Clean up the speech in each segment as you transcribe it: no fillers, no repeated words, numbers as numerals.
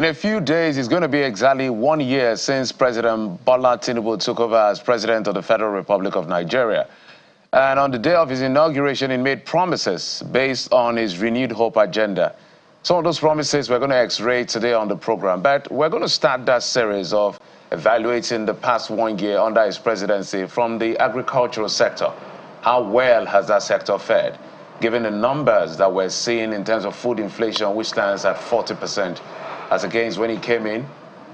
In a few days, it's going to be exactly 1 year since President Bola Tinubu took over as President of the Federal Republic of Nigeria. And on the day of his inauguration, he made promises based on his renewed hope agenda. Some of those promises we're going to X-ray today on the program, but we're going to start that series of evaluating the past 1 year under his presidency from the agricultural sector. How well has that sector fared, given the numbers that we're seeing in terms of food inflation, which stands at 40%, as against when he came in,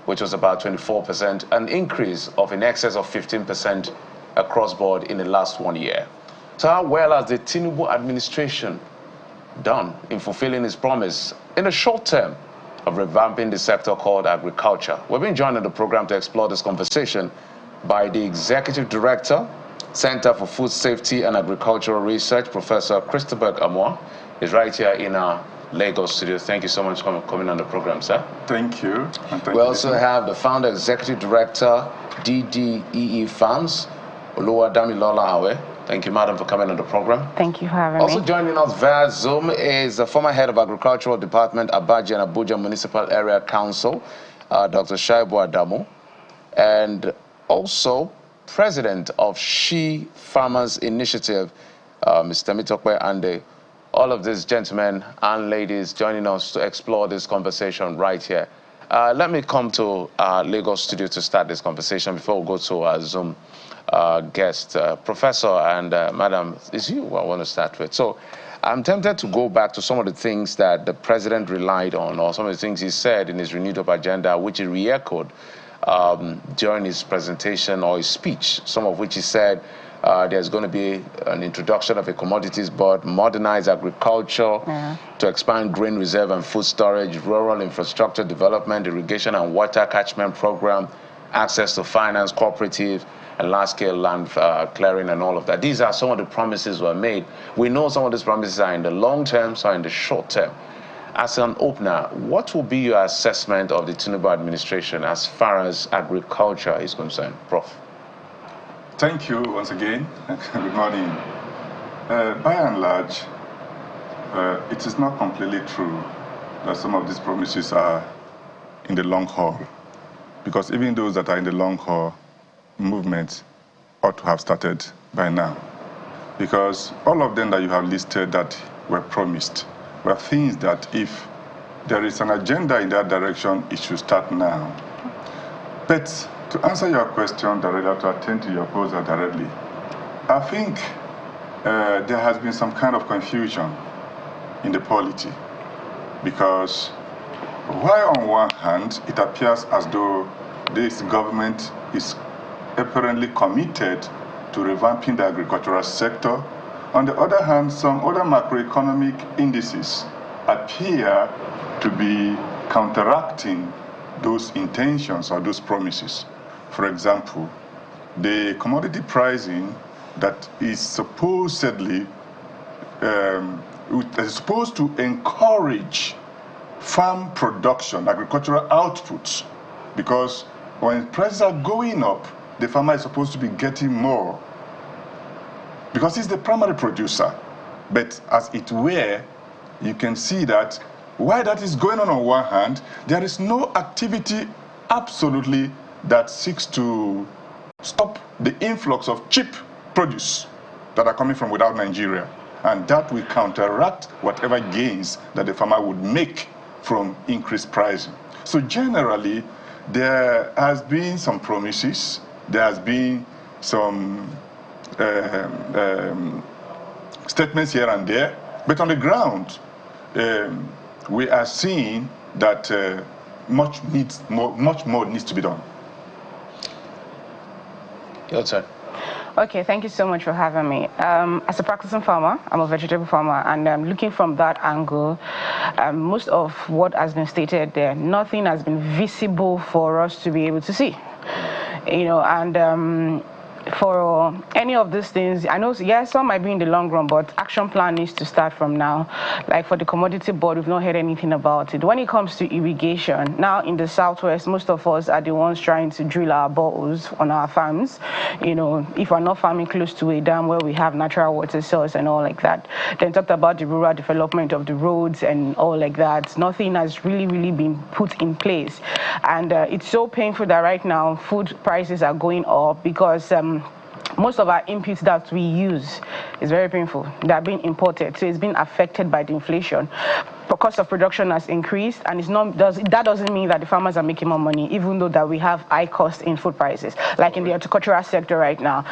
which was about 24%, an increase of in excess of 15% across board in the last 1 year. So how well has the Tinubu administration done in fulfilling his promise in the short term of revamping the sector called agriculture? We've been joined on the program to explore this conversation by the Executive Director, Center for Food Safety and Agricultural Research, Professor Christopher Amwa, is right here in our Lagos studio. Thank you so much for coming on the program, sir. Thank you. And thank we also have the Founder Executive Director, DDEE Farms, Oluwadamilola Awe. Thank you, madam, for coming on the program. Thank you for having me. Also joining us via Zoom is the former head of Agricultural Department, Abaji and Abuja Municipal Area Council, Dr. Shaibu Adamu, and also President of She Farmers Initiative, Mr. Mitokwe Ande. All of these gentlemen and ladies joining us to explore this conversation right here. Let me come to our Lagos studio to start this conversation before we go to our Zoom guest. Professor and Madam, it's you I want to start with. So I'm tempted to go back to some of the things that the president relied on, or some of the things he said in his renewed up agenda, which he re-echoed during his presentation or his speech, some of which he said there's going to be an introduction of a commodities board, modernize agriculture, to expand grain reserve and food storage, rural infrastructure development, irrigation and water catchment program, access to finance, cooperative, and large-scale land clearing and all of that. These are some of the promises were made. We know some of these promises are in the long term, some in the short term. As an opener, what will be your assessment of the Tinubu administration as far as agriculture is concerned, Prof? Thank you once again. Good morning. By and large, it is not completely true that some of these promises are in the long haul, because even those that are in the long haul movement ought to have started by now, because all of them that you have listed that were promised were things that if there is an agenda in that direction, it should start now. But to answer your question directly, to attend to your proposal directly, I think there has been some kind of confusion in the polity, because while on one hand it appears as though this government is apparently committed to revamping the agricultural sector, on the other hand, some other macroeconomic indices appear to be counteracting those intentions or those promises. For example, the commodity pricing that is supposedly supposed to encourage farm production, agricultural outputs, because when prices are going up, the farmer is supposed to be getting more because he's the primary producer. But as it were, you can see that while that is going on one hand, there is no activity absolutely that seeks to stop the influx of cheap produce that are coming from without Nigeria. And that will counteract whatever gains that the farmer would make from increased pricing. So generally, there has been some promises, there has been some statements here and there, but on the ground, we are seeing that much more needs to be done. Your turn. Okay, thank you so much for having me. As a practicing farmer, I'm a vegetable farmer, and looking from that angle, most of what has been stated there, nothing has been visible for us to be able to see. You know, and for any of these things, I know, yes, some might be in the long run, but action plan needs to start from now. Like for the commodity board, we've not heard anything about it. When it comes to irrigation, now in the southwest, most of us are the ones trying to drill our boreholes on our farms. You know, if we're not farming close to a dam where we have natural water source and all like that. Then talked about the rural development of the roads and all like that. Nothing has really been put in place. And it's so painful that right now food prices are going up because most of our inputs that we use is very painful. They are being imported, so it's been affected by the inflation. The cost of production has increased, and that doesn't mean that the farmers are making more money, even though that we have high cost in food prices. Like in the horticultural sector right now,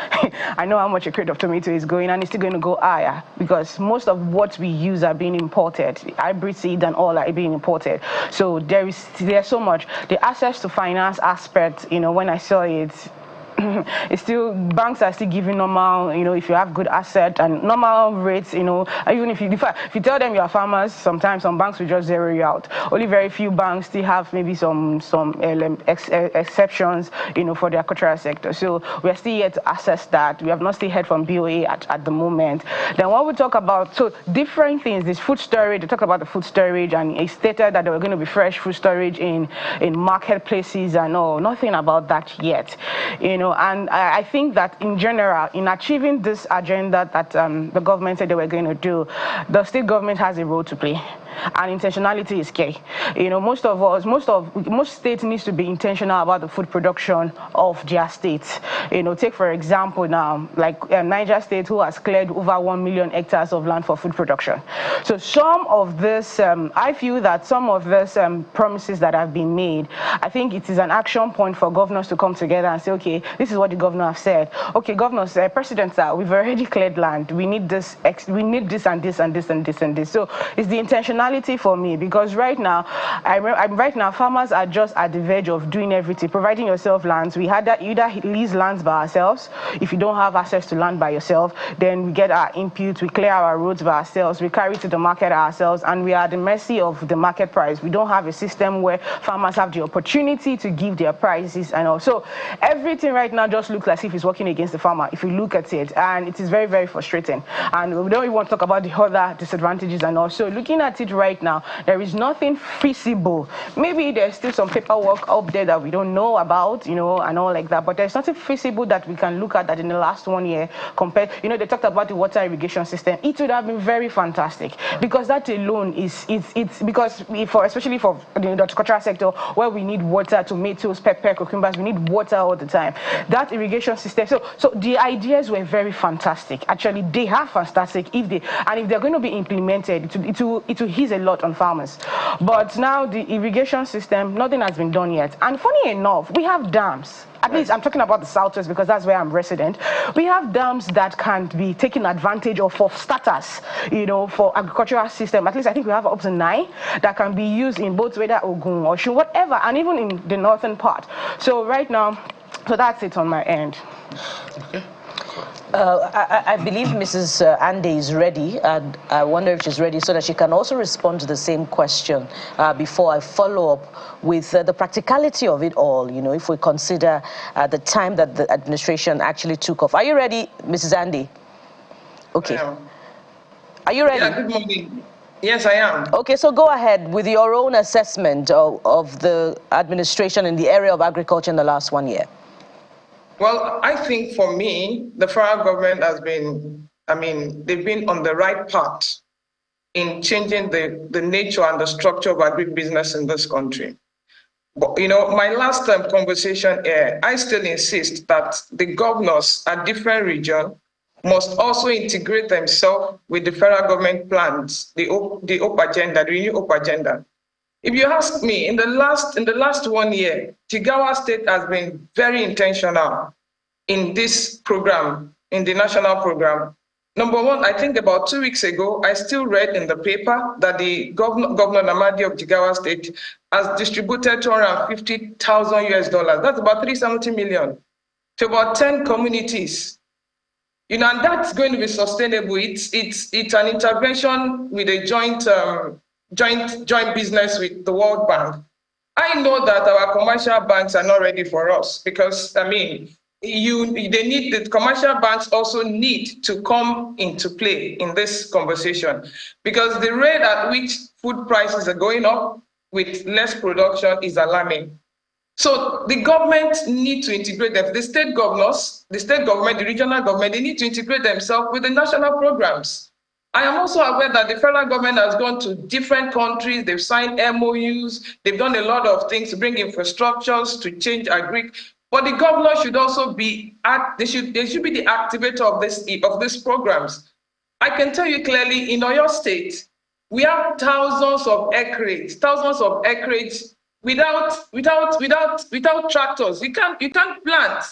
I know how much a crate of tomato is going, and it's still going to go higher because most of what we use are being imported. Hybrid seed and all are being imported. So there's so much. The access to finance aspect, you know, when I saw it, it's still, banks are still giving normal, you know, if you have good asset and normal rates, you know, even if you tell them you are farmers, sometimes some banks will just zero you out. Only very few banks still have maybe some exceptions, you know, for the agricultural sector. So we are still yet to assess that. We have not still heard from BOA at the moment. Then when we talk about, so different things, this food storage, they talk about the food storage, and it stated that there were going to be fresh food storage in marketplaces and all. Nothing about that yet, you know. And I think that in general, in achieving this agenda that the government said they were going to do, the state government has a role to play. And intentionality is key. You know, most states needs to be intentional about the food production of their states. You know, take for example now, like Niger State, who has cleared over 1 million hectares of land for food production. So some of this, I feel that some of these promises that have been made, I think it is an action point for governors to come together and say, okay, this is what the governor have said. Okay, governors, presidents, we've already cleared land. We need this, and this, and this, and this, and this. So it's the intentionality for me, because right now, farmers are just at the verge of doing everything, providing yourself lands. We had that either lease lands by ourselves. If you don't have access to land by yourself, then we get our inputs, we clear our roads by ourselves, we carry to the market ourselves, and we are at the mercy of the market price. We don't have a system where farmers have the opportunity to give their prices and all. So everything right now just looks as if it's working against the farmer, if you look at it, and it is very frustrating. And we don't even want to talk about the other disadvantages and all. So looking at it right now, there is nothing feasible. Maybe there's still some paperwork up there that we don't know about, you know, and all like that, but there's nothing feasible that we can look at that in the last 1 year compared, you know, they talked about the water irrigation system. It would have been very fantastic, because that alone is, it's because especially for the horticultural sector, where we need water, tomatoes, pepper, cucumbers, we need water all the time. That irrigation system, so the ideas were very fantastic. Actually, they are fantastic if they're going to be implemented, it will ease a lot on farmers. But now the irrigation system, nothing has been done yet. And funny enough, we have dams. At least I'm talking about the southwest because that's where I'm resident. We have dams that can be taken advantage of for starters, you know, for agricultural system. At least I think we have up to 9 that can be used in both whether Ogun or Osun, whatever, and even in the northern part. So right now, so that's it on my end. Okay. I believe Mrs. Andy is ready, and I wonder if she's ready so that she can also respond to the same question before I follow up with the practicality of it all, you know, if we consider the time that the administration actually took off. Are you ready, Mrs. Andy? Okay. Are you ready? Yeah, good morning. Yes, I am. Okay, so go ahead with your own assessment of the administration in the area of agriculture in the last 1 year. Well, I think for me, the federal government has been, they've been on the right path in changing the nature and the structure of agribusiness in this country. But, you know, my last conversation here, I still insist that the governors at different regions must also integrate themselves with the federal government plans, the OP agenda, the new OP agenda. If you ask me, in the last 1 year, Jigawa State has been very intentional in this program, in the national program. Number one, I think about 2 weeks ago, I still read in the paper that the Governor Namadi of Jigawa State has distributed $250,000 US. That's about 370 million to about 10 communities. You know, and that's going to be sustainable. It's an intervention with a joint business with the World Bank. I know that our commercial banks are not ready for us because, the commercial banks also need to come into play in this conversation, because the rate at which food prices are going up with less production is alarming. So the government need to integrate them. The state governors, the state government, the regional government, they need to integrate themselves with the national programs. I am also aware that the federal government has gone to different countries. They've signed MOUs. They've done a lot of things to bring infrastructures, to change Agric. But the governor should also be they should be the activator of these programs. I can tell you clearly, in Oyo State, we have thousands of acreage without tractors. You can't plant.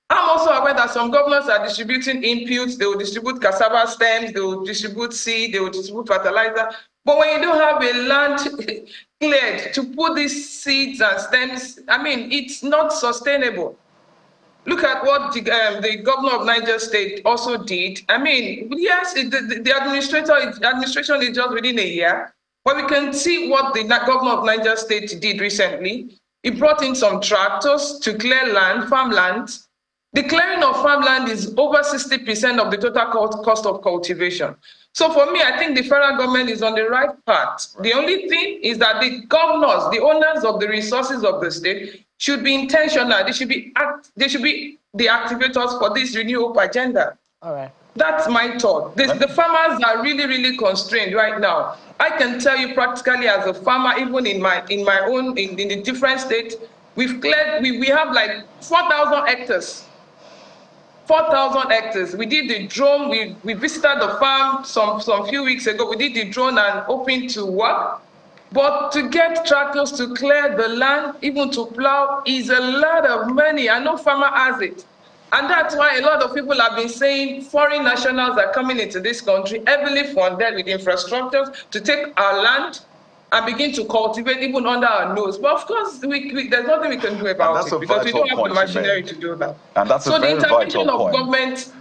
I'm also aware that some governors are distributing inputs. They will distribute cassava stems, they will distribute seed, they will distribute fertilizer. But when you don't have a land cleared to put these seeds and stems, I mean, it's not sustainable. Look at what the governor of Niger State also did. I mean, yes, the administration is just within a year, but we can see what the governor of Niger State did recently. He brought in some tractors to clear land, farmland. The clearing of farmland is over 60% of the total cost of cultivation. So for me, I think the federal government is on the right path. Right. The only thing is that the governors, the owners of the resources of the state, should be intentional. They should be the activators for this Renew Hope agenda. All right. That's my thought. The farmers are really, really constrained right now. I can tell you practically as a farmer, even in the different states, we have like 4,000 hectares. 4,000 hectares. We did the drone. We visited the farm some few weeks ago. We did the drone and open to work. But to get tractors to clear the land, even to plow, is a lot of money, and no farmer has it. And that's why a lot of people have been saying foreign nationals are coming into this country, heavily funded with infrastructures, to take our land and begin to cultivate even under our nose. But of course, there's nothing we can do about it, because we don't have the machinery to do that. And that's so a very vital point. So the intervention of government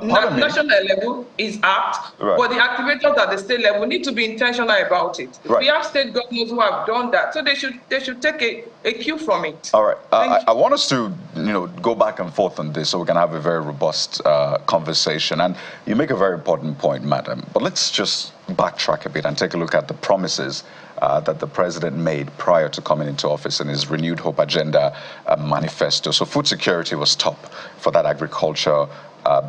national level is apt, right, but the activators at the state level need to be intentional about it. Right. We have state governors who have done that, so they should take a cue from it. All right, I want us to go back and forth on this so we can have a very robust conversation. And you make a very important point, madam. But let's just backtrack a bit and take a look at the promises that the president made prior to coming into office in his Renewed Hope Agenda manifesto. So food security was top for that agriculture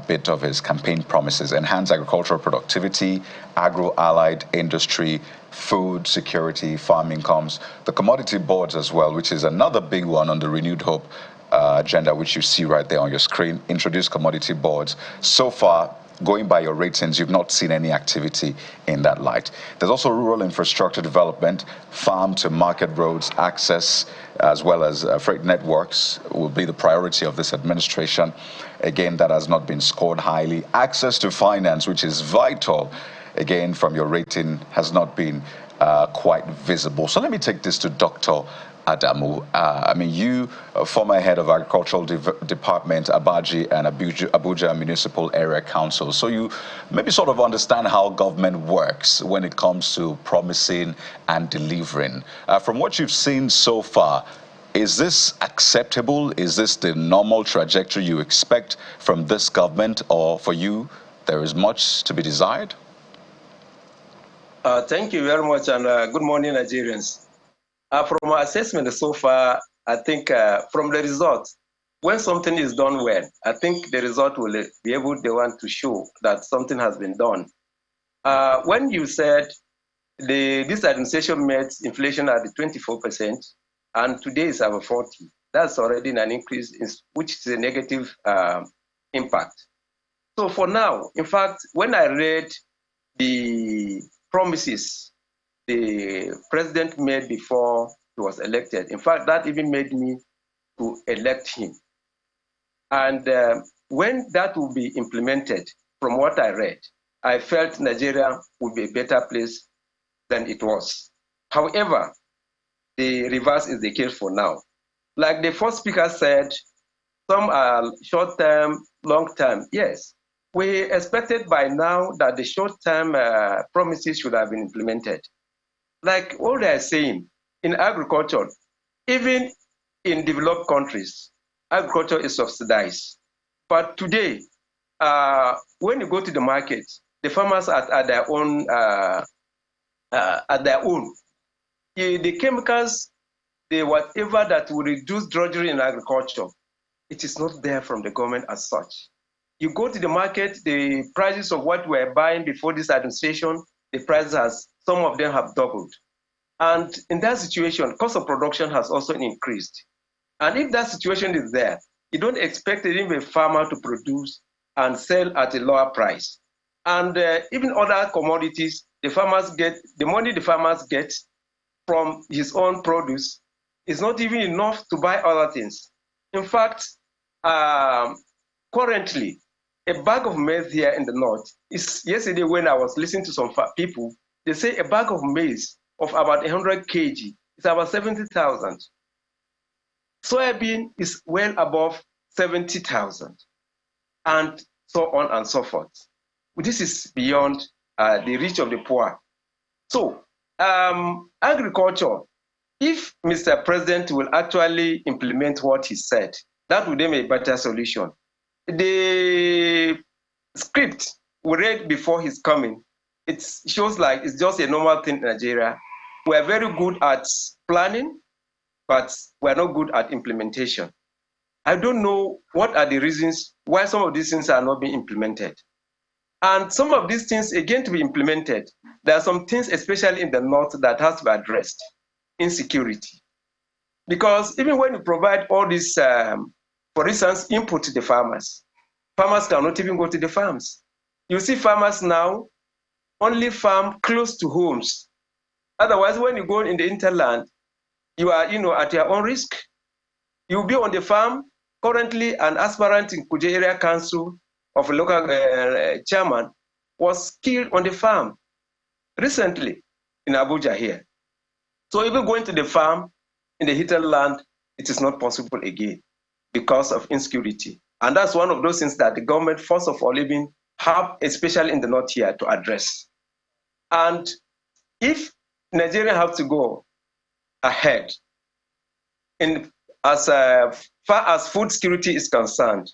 bit of his campaign promises: enhance agricultural productivity, agro-allied industry, food security, farm incomes, the commodity boards as well, which is another big one on the Renewed Hope agenda, which you see right there on your screen. Introduce commodity boards. So far, going by your ratings, you've not seen any activity in that light. There's also rural infrastructure development, farm to market roads, access, as well as freight networks will be the priority of this administration. Again, that has not been scored highly. Access to finance, which is vital, again, from your rating, has not been quite visible. So let me take this to Dr. Adamu. I mean, you, former head of Agricultural Department, Abaji and Abuja Municipal Area Council. So you maybe sort of understand how government works when it comes to promising and delivering. From what you've seen so far, is this acceptable? Is this the normal trajectory you expect from this government, or for you, there is much to be desired? Thank you very much, and good morning, Nigerians. From our assessment so far, I think from the result, when something is done well, I think the result will be able to show that something has been done. When you said this administration met inflation at 24%, and today is over 40%, that's already an increase, which is a negative impact. So for now, in fact, when I read the promises the president made before he was elected, in fact, that even made me to elect him. And when that will be implemented, from what I read, I felt Nigeria would be a better place than it was. However, the reverse is the case for now. Like the first speaker said, some are short-term, long-term. Yes, we expected by now that the short-term promises should have been implemented. Like all they are saying, in agriculture, even in developed countries, agriculture is subsidized. But today, when you go to the market, the farmers are at their own. The chemicals, the whatever that will reduce drudgery in agriculture, it is not there from the government as such. You go to the market, the prices of what we were buying before this administration, the prices some of them have doubled. And in that situation, cost of production has also increased. And if that situation is there, you don't expect even a farmer to produce and sell at a lower price. And even other commodities, the money the farmers get from his own produce is not even enough to buy other things. In fact, currently, a bag of maize here in the north is, yesterday when I was listening to some people, they say a bag of maize of about 100 kg is about 70,000. Soybean is well above 70,000, and so on and so forth. This is beyond the reach of the poor. So, agriculture, if Mr. President will actually implement what he said, that would be a better solution. The script we read before his coming, it shows like it's just a normal thing in Nigeria. We're very good at planning, but we're not good at implementation. I don't know what are the reasons why some of these things are not being implemented. And some of these things, again, to be implemented, there are some things, especially in the north, that has to be addressed. Insecurity. Because even when you provide all this, for instance, input to the farmers cannot even go to the farms. You see farmers now only farm close to homes. Otherwise, when you go in the hinterland, you are at your own risk. You'll be on the farm. Currently, an aspirant in Kuje Area Council of a local chairman was killed on the farm recently in Abuja here. So even going to the farm in the hinterland, it is not possible again because of insecurity. And that's one of those things that the government, first of all, even have, especially in the north here, to address. And if Nigeria have to go ahead in as far as food security is concerned,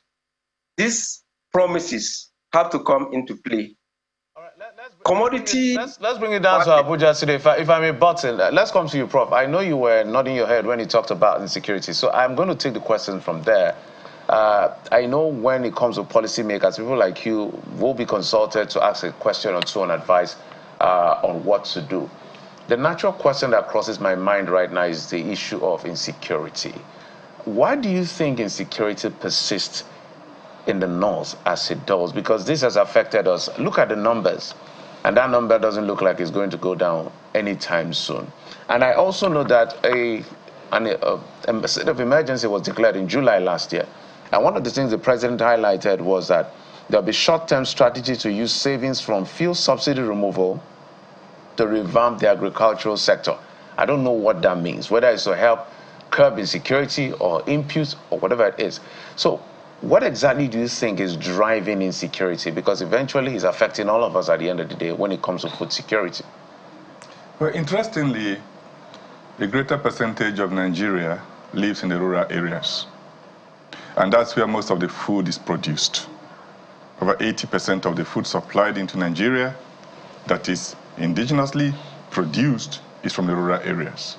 these promises have to come into play. All right, let's bring it down to Abuja today. If I may button, let's come to you, Prof. I know you were nodding your head when you talked about insecurity, so I'm going to take the question from there. I know when it comes to policymakers, people like you will be consulted to ask a question or two on advice on what to do. The natural question that crosses my mind right now is the issue of insecurity. Why do you think insecurity persists in the north as it does? Because this has affected us. Look at the numbers, and that number doesn't look like it's going to go down anytime soon. And I also know that a state of emergency was declared in July last year. And one of the things the president highlighted was that there'll be short-term strategy to use savings from fuel subsidy removal to revamp the agricultural sector. I don't know what that means, whether it's to help curb insecurity or impute or whatever it is. So what exactly do you think is driving insecurity? Because eventually it's affecting all of us at the end of the day when it comes to food security. Well, interestingly, a greater percentage of Nigeria lives in the rural areas. And that's where most of the food is produced. Over 80% of the food supplied into Nigeria that is indigenously produced is from the rural areas.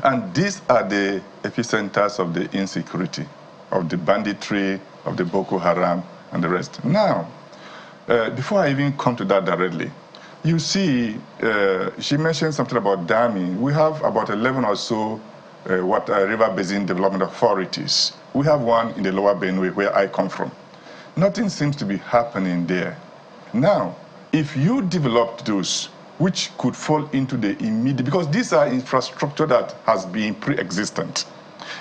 And these are the epicenters of the insecurity, of the banditry, of the Boko Haram, and the rest. Now, before I even come to that directly, you see, she mentioned something about damming. We have about 11 or so river basin development authorities. We have one in the lower Benue where I come from. Nothing seems to be happening there. Now, if you developed those, which could fall into the immediate, because these are infrastructure that has been pre-existent.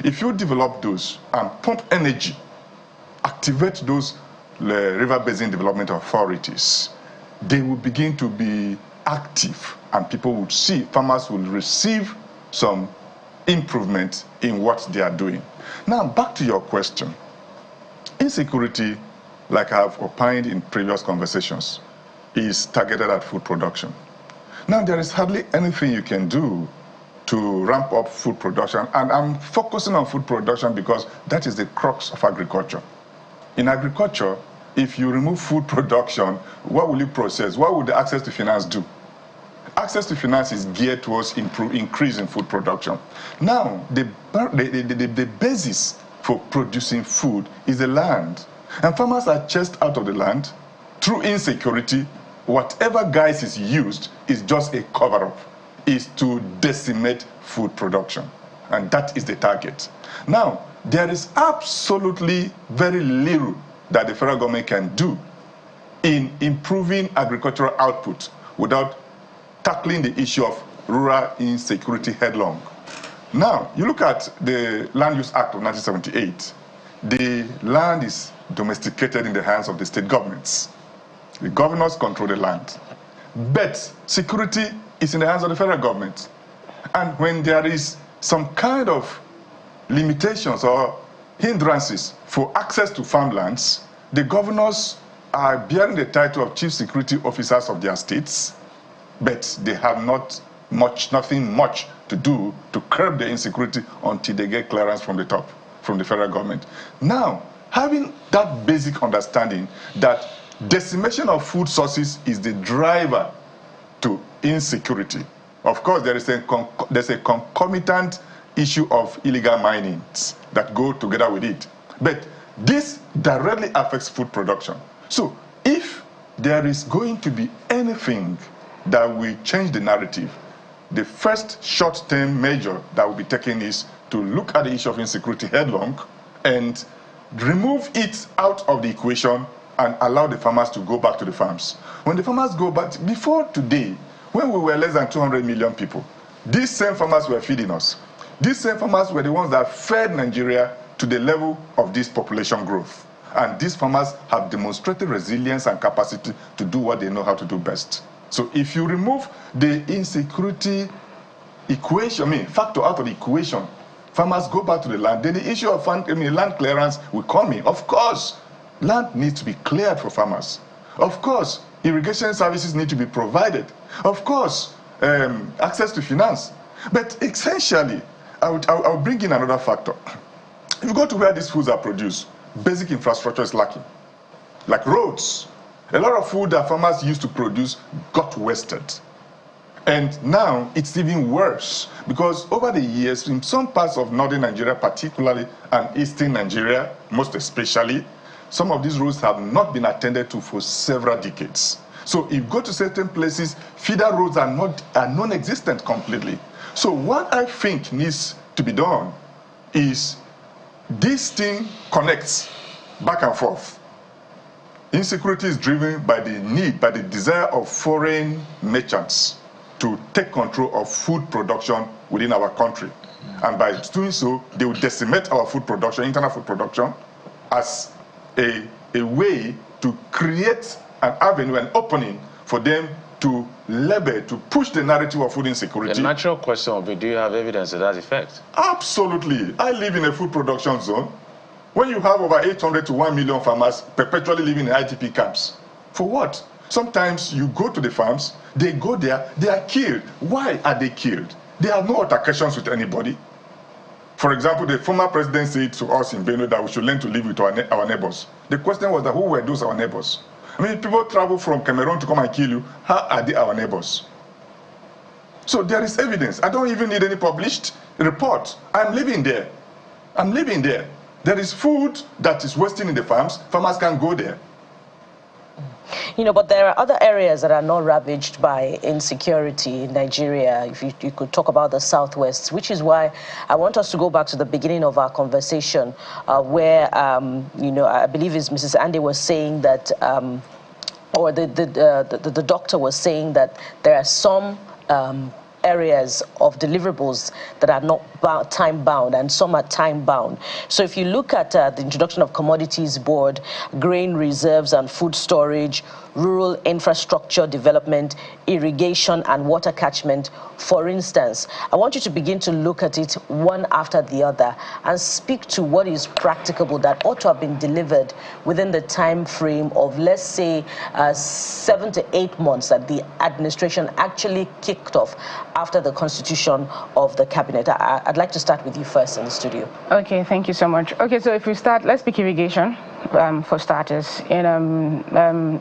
If you develop those and pump energy, activate those river basin development authorities, they will begin to be active and people would see, farmers will receive some improvement in what they are doing. Now, back to your question. Insecurity, like I've opined in previous conversations, is targeted at food production. Now, there is hardly anything you can do to ramp up food production. And I'm focusing on food production because that is the crux of agriculture. In agriculture, if you remove food production, what will you process? What will the access to finance do? Access to finance is geared towards increasing food production. Now, the basis for producing food is the land. And farmers are chased out of the land through insecurity. Whatever guise is used is just a cover-up, is to decimate food production. And that is the target. Now, there is absolutely very little that the federal government can do in improving agricultural output without tackling the issue of rural insecurity headlong. Now, you look at the Land Use Act of 1978. The land is domesticated in the hands of the state governments. The governors control the land. But security is in the hands of the federal government. And when there is some kind of limitations or hindrances for access to farmlands, the governors are bearing the title of chief security officers of their states, but they have nothing much to do to curb the insecurity until they get clearance from the top, from the federal government. Now, having that basic understanding that decimation of food sources is the driver to insecurity. Of course, there's a concomitant issue of illegal mining that go together with it. But this directly affects food production. So if there is going to be anything that will change the narrative, the first short-term measure that will be taken is to look at the issue of insecurity headlong and remove it out of the equation and allow the farmers to go back to the farms. When the farmers go back, before today, when we were less than 200 million people, these same farmers were feeding us. These same farmers were the ones that fed Nigeria to the level of this population growth. And these farmers have demonstrated resilience and capacity to do what they know how to do best. So if you remove the insecurity equation, factor out of the equation, farmers go back to the land, then the issue of land clearance will come in. Of course, land needs to be cleared for farmers. Of course, irrigation services need to be provided. Of course, access to finance. But essentially, I'll bring in another factor. If you go to where these foods are produced, basic infrastructure is lacking, like roads. A lot of food that farmers used to produce got wasted. And now it's even worse because over the years, in some parts of northern Nigeria particularly, and eastern Nigeria most especially, some of these roads have not been attended to for several decades. So if you go to certain places, feeder roads are non-existent completely. So what I think needs to be done is this thing connects back and forth. Insecurity is driven by the need, by the desire of foreign merchants to take control of food production within our country. And by doing so, they will decimate our food production, internal food production, as a way to create an avenue, an opening for them to label, to push the narrative of food insecurity. The natural question will be, do you have evidence to that effect? Absolutely. I live in a food production zone. When you have over 800 to 1 million farmers perpetually living in IDP camps, for what? Sometimes you go to the farms, they go there, they are killed. Why are they killed? They have no altercations with anybody. For example, the former president said to us in Benue that we should learn to live with our neighbors. The question was that who were those our neighbors? People travel from Cameroon to come and kill you. How are they our neighbors? So there is evidence. I don't even need any published report. I'm living there. I'm living there. There is food that is wasting in the farms. Farmers can go there. But there are other areas that are not ravaged by insecurity in Nigeria. If you could talk about the Southwest, which is why I want us to go back to the beginning of our conversation, where, I believe it's Mrs. Andy was saying that, or the doctor was saying that there are some areas of deliverables that are not time-bound, and some are time-bound. So if you look at the introduction of Commodities Board, grain reserves and food storage, rural infrastructure development, irrigation and water catchment, for instance, I want you to begin to look at it one after the other and speak to what is practicable that ought to have been delivered within the time frame of, let's say, 7 to 8 months that the administration actually kicked off after the constitution of the cabinet. I'd like to start with you first in the studio. Okay, thank you so much. Okay, so if we start, let's pick irrigation for starters. And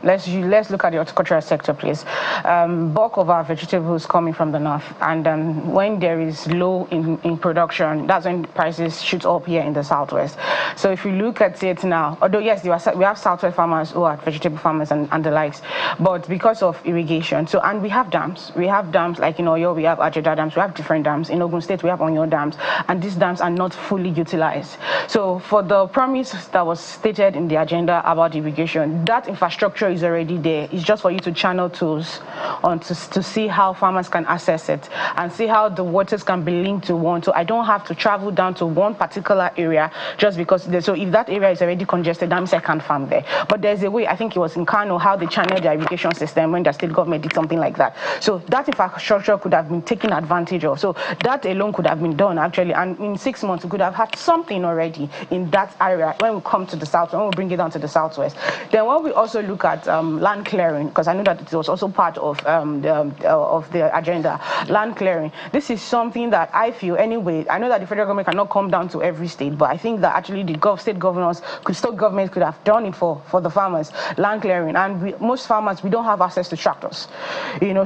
let's look at the horticultural sector, please. Bulk of our vegetables coming from the north, and when there is low in production, that's when prices shoot up here in the southwest. So if you look at it now, although yes, we have southwest farmers who are vegetable farmers and the likes, but because of irrigation, and we have dams like in Oyo, we have Ajeda dams, we have different dams. In Ogun State, we have Onyo dams, and these dams are not fully utilized. So for the promise that was stated in the agenda about irrigation, that infrastructure is already there. It's just for you to channel tools on to see how farmers can access it and see how the waters can be linked to one. So I don't have to travel down to one particular area just because. So if that area is already congested, that means I can't farm there. But there's a way, I think it was in Kano, how they channeled the irrigation system when the state government did something like that. So that infrastructure could have been taken advantage of. So that alone could have been done actually, and in 6 months we could have had something already in that area when we come to the south, when we bring it down to the southwest. Then when we also look at land clearing, because I know that it was also part of the agenda, land clearing. This is something that I feel anyway. I know that the federal government cannot come down to every state, but I think that actually the state governors, state governments could have done it for the farmers, land clearing. And most farmers, we don't have access to tractors,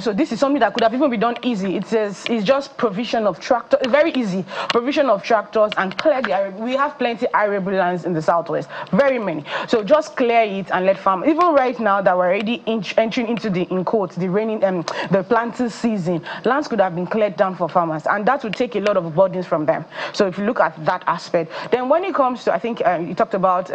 so this is something that could have even been done easy. It's just provision of tractors, very easy provision of tractors, and clear the area. We have plenty arable lands in the southwest, very many. So just clear it and let farmers. Even right now that we're already entering into the the planting season, lands could have been cleared down for farmers, and that would take a lot of burdens from them. So if you look at that aspect, then when it comes to, I think you talked about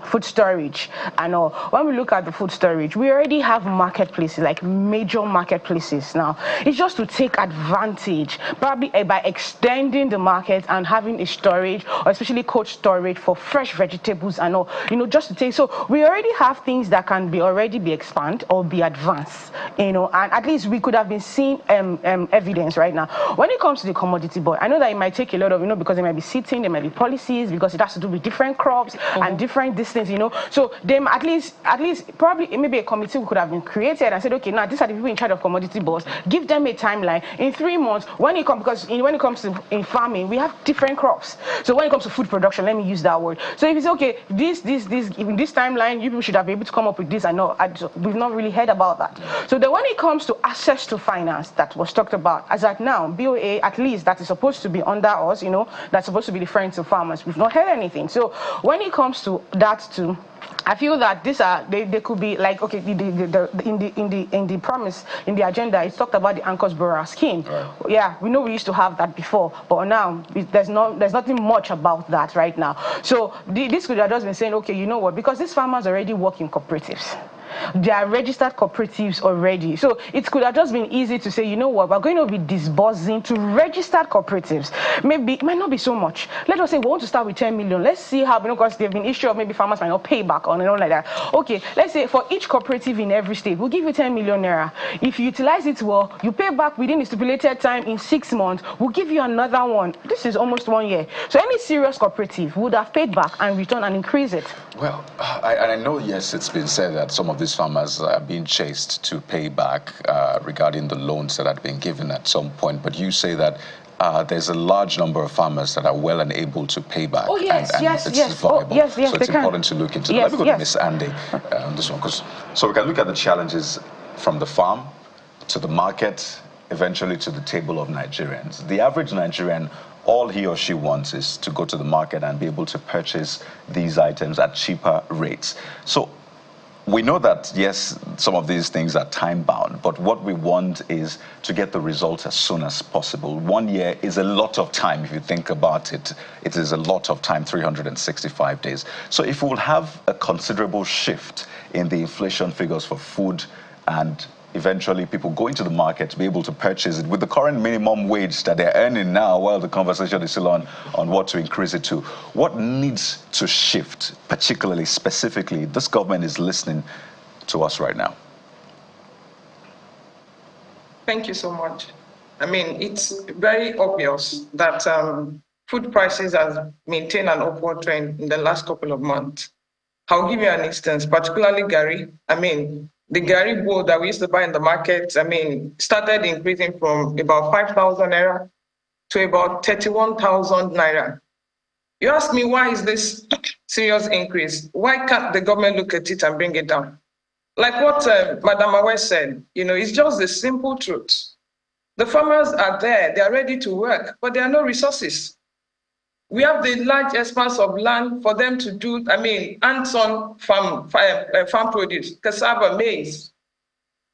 food storage and all. When we look at the food storage, we already have marketplaces, like major marketplaces now. It's just to take advantage, probably by extending the market and having a storage, or especially cold storage for fresh vegetables and all, just to take. So we already have things that can already be expanded or be advanced, and at least we could have been seeing evidence right now. When it comes to the commodity board, I know that it might take a lot of, because they might be sitting, there might be policies, because it has to do with different crops and different distance, So them at least probably maybe a committee could have been created and said, okay, now these are the people in charge of commodity boards. Give them a timeline in 3 months. When it comes to farming, we have different crops. So when it comes to food production, let me use that word. So if it's okay, this in this timeline, you people should have been able to come up with this. I know we've not really heard about that. So then when it comes to access to finance that was talked about, as at now, BOA at least that is supposed to be under us, that's supposed to be the friends of farmers. We've not heard anything. So when it comes to that too, I feel that they could be like, okay, in the promise, in the agenda, it's talked about the Anchors Borrower scheme. Right. Yeah, we know we used to have that before, but now there's nothing much about that right now. So this could have just been saying, okay, you know what, because these farmers already work in cooperatives. They are registered cooperatives already. So it could have just been easy to say, you know what, we're going to be disbursing to registered cooperatives. Maybe it might not be so much. Let us say we want to start with 10 million. Let's see how, because there have been issues of maybe farmers might not pay back on and all like that. Okay, let's say for each cooperative in every state, we'll give you 10 million naira. If you utilize it well, you pay back within the stipulated time in 6 months, we'll give you another one. This is almost 1 year. So any serious cooperative would have paid back and return and increase it. Well, I know, yes, it's been said that some of these farmers are being chased to pay back regarding the loans that had been given at some point. But you say that there's a large number of farmers that are well and able to pay back. Oh, yes, and yes, it's yes. viable. Oh, yes, yes, so it's important to look into that. Let me go to Miss Andy on this one. So we can look at the challenges from the farm to the market, eventually to the table of Nigerians. The average Nigerian, all he or she wants is to go to the market and be able to purchase these items at cheaper rates. So we know that, yes, some of these things are time-bound, but what we want is to get the results as soon as possible. 1 year is a lot of time if you think about it. It is a lot of time, 365 days. So if we'll have a considerable shift in the inflation figures for food and eventually people go into the market to be able to purchase it with the current minimum wage that they're earning now, while the conversation is still on what to increase it to? What needs to shift, particularly, specifically? This government is listening to us right now. Thank you so much. I mean, it's very obvious that food prices have maintained an upward trend in the last couple of months. I'll give you an instance, particularly Gary. I mean, the Gary bowl that we used to buy in the market, I mean, started increasing from about 5,000 naira to about 31,000 naira. You ask me, why is this serious increase? Why can't the government look at it and bring it down? Like what Madam Awe said, it's just the simple truth. The farmers are there, they are ready to work, but there are no resources. We have the large expanse of land for them to do, hands-on farm produce, cassava, maize.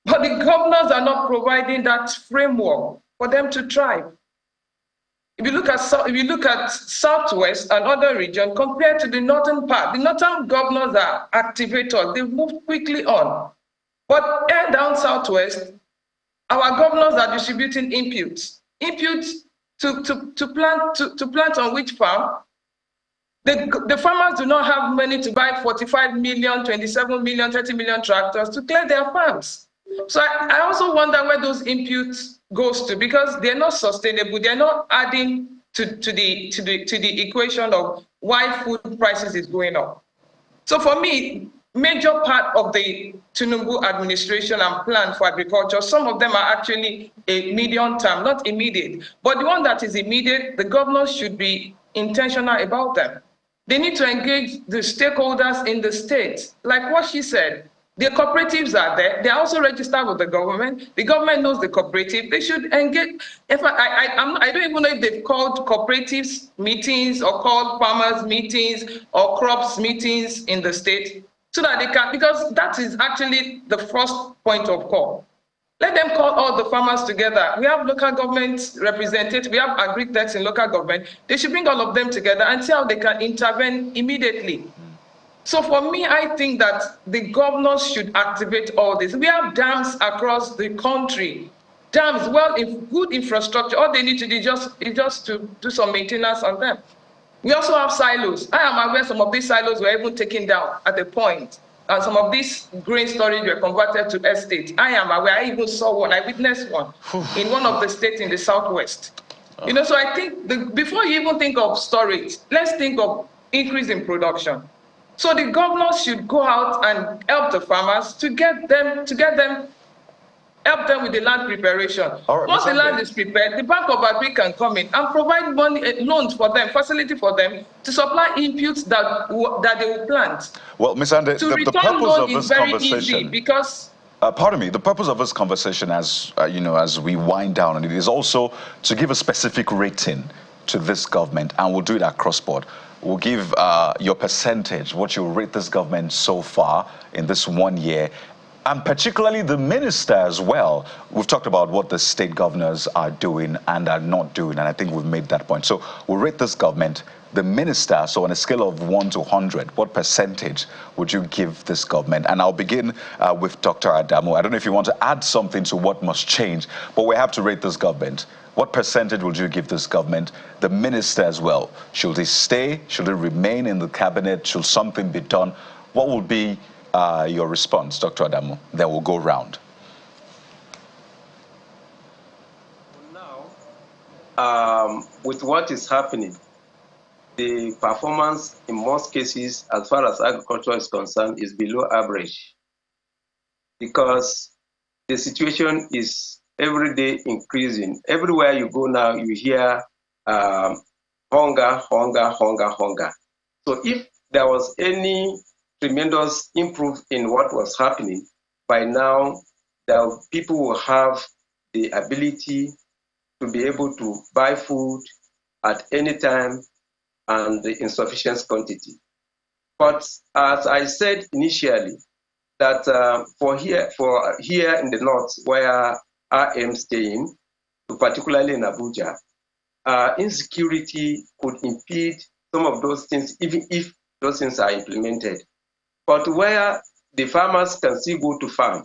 But the governors are not providing that framework for them to thrive. If you look at Southwest and other regions compared to the northern part, the northern governors are activators. They move quickly on. But down Southwest, our governors are distributing inputs to plant on which farm. The farmers do not have money to buy 45 million, 27 million, 30 million tractors to clear their farms. So I also wonder where those inputs goes to, because they're not sustainable. They're not adding to the equation of why food prices is going up. So for me, major part of the Tinubu administration and plan for agriculture, some of them are actually a medium term, not immediate. But the one that is immediate, the governors should be intentional about them. They need to engage the stakeholders in the state. Like what she said, the cooperatives are there. They're also registered with the government. The government knows the cooperative. They should engage. I don't even know if they've called cooperatives meetings or called farmers meetings or crops meetings in the state, so that they can, because that is actually the first point of call. Let them call all the farmers together. We have local government representatives, we have Agric techs in local government. They should bring all of them together and see how they can intervene immediately. So for me, I think that the governors should activate all this. We have dams across the country. Dams, good infrastructure. All they need to do is just to do some maintenance on them. We also have silos. I am aware some of these silos were even taken down at a point. And some of these grain storage were converted to estate. I am aware. I even saw one. I witnessed one in one of the states in the Southwest. So I think before you even think of storage, let's think of increase in production. So the governors should go out and help the farmers to help them with the land preparation. Right, once the land is prepared, the Bank of Agric can come in and provide money, loans for them, facility for them to supply inputs that they will plant. Well, Ms. Ande, the purpose of this conversation, because pardon me, the purpose of this conversation, as as we wind down, and it is also to give a specific rating to this government, and we'll do it across board. We'll give your percentage, what you rate this government so far in this 1 year, and particularly the minister as well. We've talked about what the state governors are doing and are not doing, and I think we've made that point. So we'll rate this government, the minister, so on a scale of 1 to 100, what percentage would you give this government? And I'll begin with Dr. Adamu. I don't know if you want to add something to what must change, but we have to rate this government. What percentage would you give this government? The minister as well. Should he stay? Should he remain in the cabinet? Should something be done? What will be your response, Dr. Adamu? Then we'll go round. Now, with what is happening, the performance in most cases, as far as agriculture is concerned, is below average, because the situation is every day increasing. Everywhere you go now, you hear hunger, hunger, hunger, hunger. So if there was any tremendous improvement in what was happening, by now, people will have the ability to be able to buy food at any time and in sufficient quantity. But as I said initially, that for here in the north, where I am staying, particularly in Abuja, insecurity could impede some of those things, even if those things are implemented. But where the farmers can still go to farm,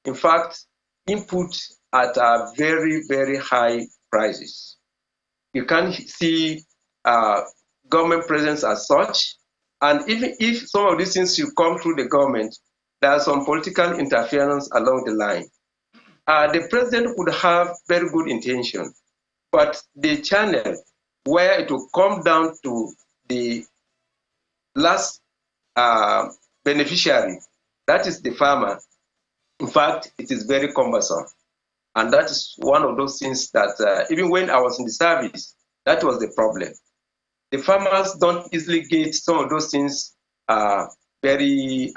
in fact, input at very, very high prices. You can't see government presence as such. And even if some of these things should come through the government, there are some political interference along the line. The president would have very good intention, but the channel where it will come down to the last beneficiary, that is the farmer, in fact, it is very cumbersome. And that is one of those things that even when I was in the service, that was the problem. The farmers don't easily get some of those things very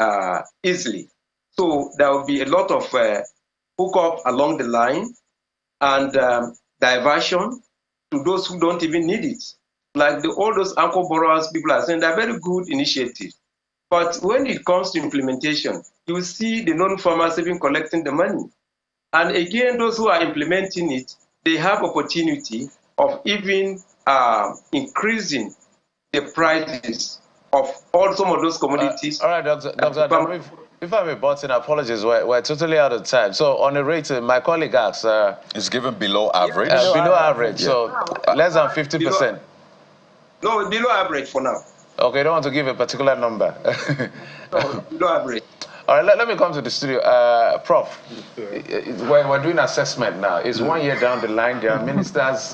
easily. So there will be a lot of hookup along the line and diversion to those who don't even need it. Like all those anchor borrowers, people are saying they're very good initiatives. But when it comes to implementation, you will see the non-farmers even collecting the money. And again, those who are implementing it, they have opportunity of even increasing the prices of some of those commodities. All right, Dr. If I may butt in, apologies, we're totally out of time. So on the rating, my colleague asks... it's given below average? Below average, yeah. So less than 50%. No, below average for now. Okay, you don't want to give a particular number. No, below average. All right, let me come to the studio. Prof, we're doing assessment now. It's 1 year down the line. There are ministers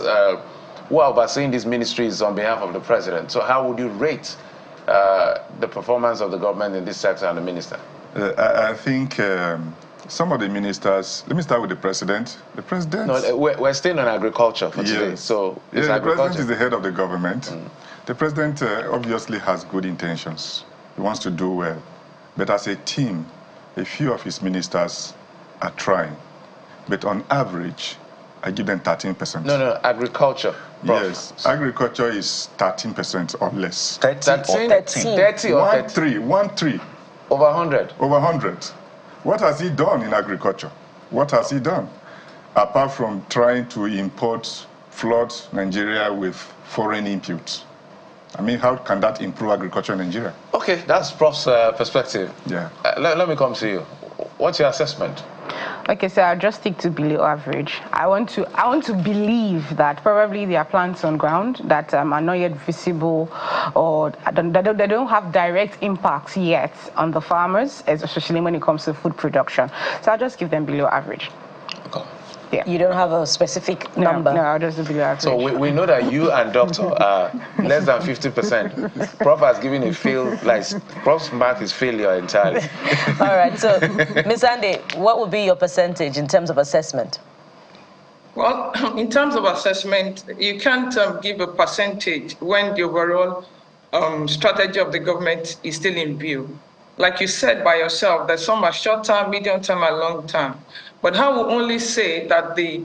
who are overseeing these ministries on behalf of the president. So how would you rate the performance of the government in this sector and the minister? I think some of the ministers, let me start with the president. The president... No, we're staying on agriculture for today. So the president is the head of the government. The president obviously has good intentions. He wants to do well. But as a team, a few of his ministers are trying. But on average, I give them 13%. No, agriculture. Prof. Yes, agriculture is 13% or less. 30 or 30? 1-3. Over 100? Over 100. What has he done in agriculture? What has he done? Apart from trying to flood Nigeria with foreign inputs. I mean, how can that improve agriculture in Nigeria? Okay, that's Prof's perspective. Yeah. Let me come to you. What's your assessment? Okay, so I'll just stick to below average. I want to believe that probably there are plants on ground that are not yet visible, or they don't have direct impacts yet on the farmers, especially when it comes to food production. So I'll just give them below average. Okay. Yeah. You don't have a specific number? No, I'll just do below average. So we know that you and Doctor are less than 50%. Prof has given a Prof's mark is failure entirely. All right, so Ms. Andy, what would be your percentage in terms of assessment? Well, in terms of assessment, you can't give a percentage when the overall strategy of the government is still in view. Like you said by yourself, that some are short-term, medium-term, and long-term. But I will only say that the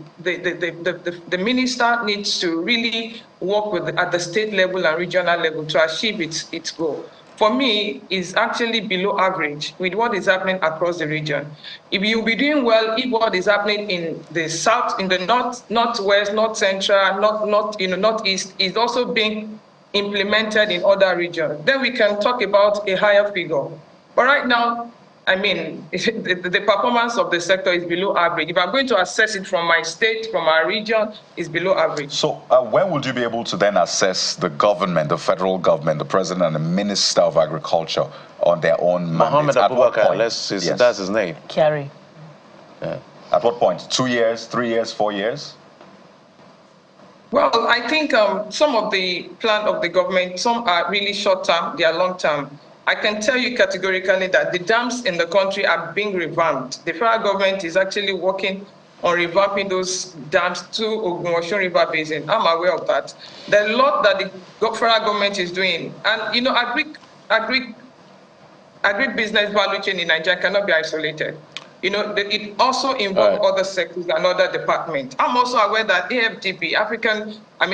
minister needs to really work at the state level and regional level to achieve its goal. For me, is actually below average with what is happening across the region. If you'll be doing well, if what is happening in the south, in the northwest, north central, northeast is also being implemented in other regions, then we can talk about a higher figure. But right now, I mean, the performance of the sector is below average. If I'm going to assess it from my state, from our region, it's below average. So when would you be able to then assess the government, the federal government, the president and the minister of agriculture on their own Mohammed Abubakar, that's his name. Kyari. Yeah. At what point? 2 years, 3 years, 4 years? Well, I think some of the plan of the government, some are really short-term, they are long-term. I can tell you categorically that the dams in the country are being revamped. The federal government is actually working on revamping those dams to Ogun-Osun River Basin. I'm aware of that. There's a lot that the federal government is doing. And, you know, agric business value chain in Nigeria cannot be isolated. You know, it also involves other sectors and other departments. I'm also aware that AFDB,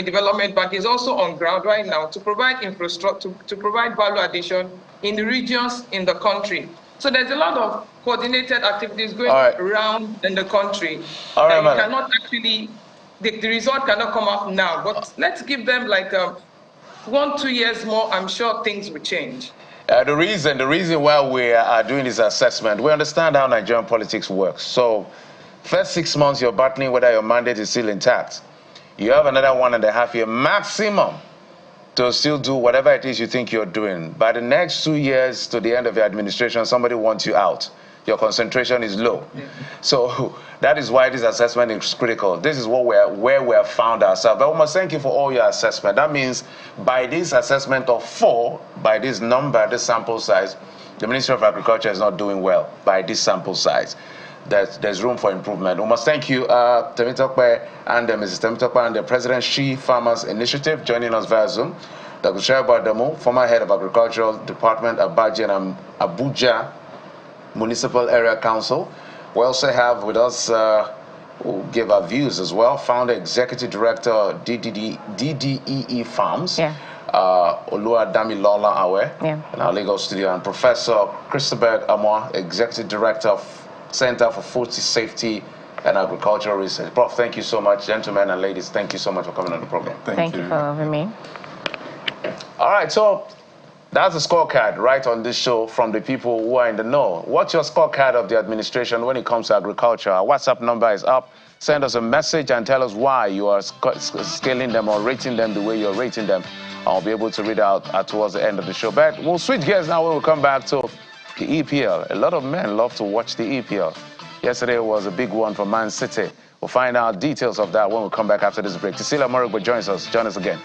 Development Bank, is also on ground right now to provide infrastructure, to provide value addition in the regions in the country. So there's a lot of coordinated activities going around in the country that you cannot actually, the result cannot come up now. But let's give them like 1-2 years more. I'm sure things will change. The reason why we are doing this assessment, we understand how Nigerian politics works. So First 6 months, you're battling whether your mandate is still intact. You have another 1.5 year maximum to still do whatever it is you think you're doing. By the next 2 years to the end of your administration, somebody wants you out. Your concentration is low. So that is why this assessment is critical. This is where we have found ourselves. But we must thank you for all your assessment. That means by this assessment of 4, by this number, this sample size, the Ministry of Agriculture is not doing well by this sample size. There's room for improvement. We must thank you, Temitokpe and Mrs. Temitokpe and the President's She Farmers Initiative joining us via Zoom. Dr. Shaibu Adamu, former head of Agricultural Department, Abaji and Abuja Municipal Area Council. We also have with us, who gave our views as well, founder, executive director, DDEE Farms, Oluwadami Lola Awe, in our legal studio, and Professor Christopher Amwa, executive director of Center for Food Safety and Agricultural Research. Prof, thank you so much. Gentlemen and ladies, thank you so much for coming on the program. Thank you for having me. All right, so that's the scorecard right on this show from the people who are in the know. What's your scorecard of the administration when it comes to agriculture? Our WhatsApp number is up. Send us a message and tell us why you are scaling them or rating them the way you're rating them. I'll be able to read out towards the end of the show. But we'll switch gears now when we come back to the EPL. A lot of men love to watch the EPL. Yesterday was a big one for Man City. We'll find out details of that when we come back after this break. Cecilia Morigbo joins us. Join us again.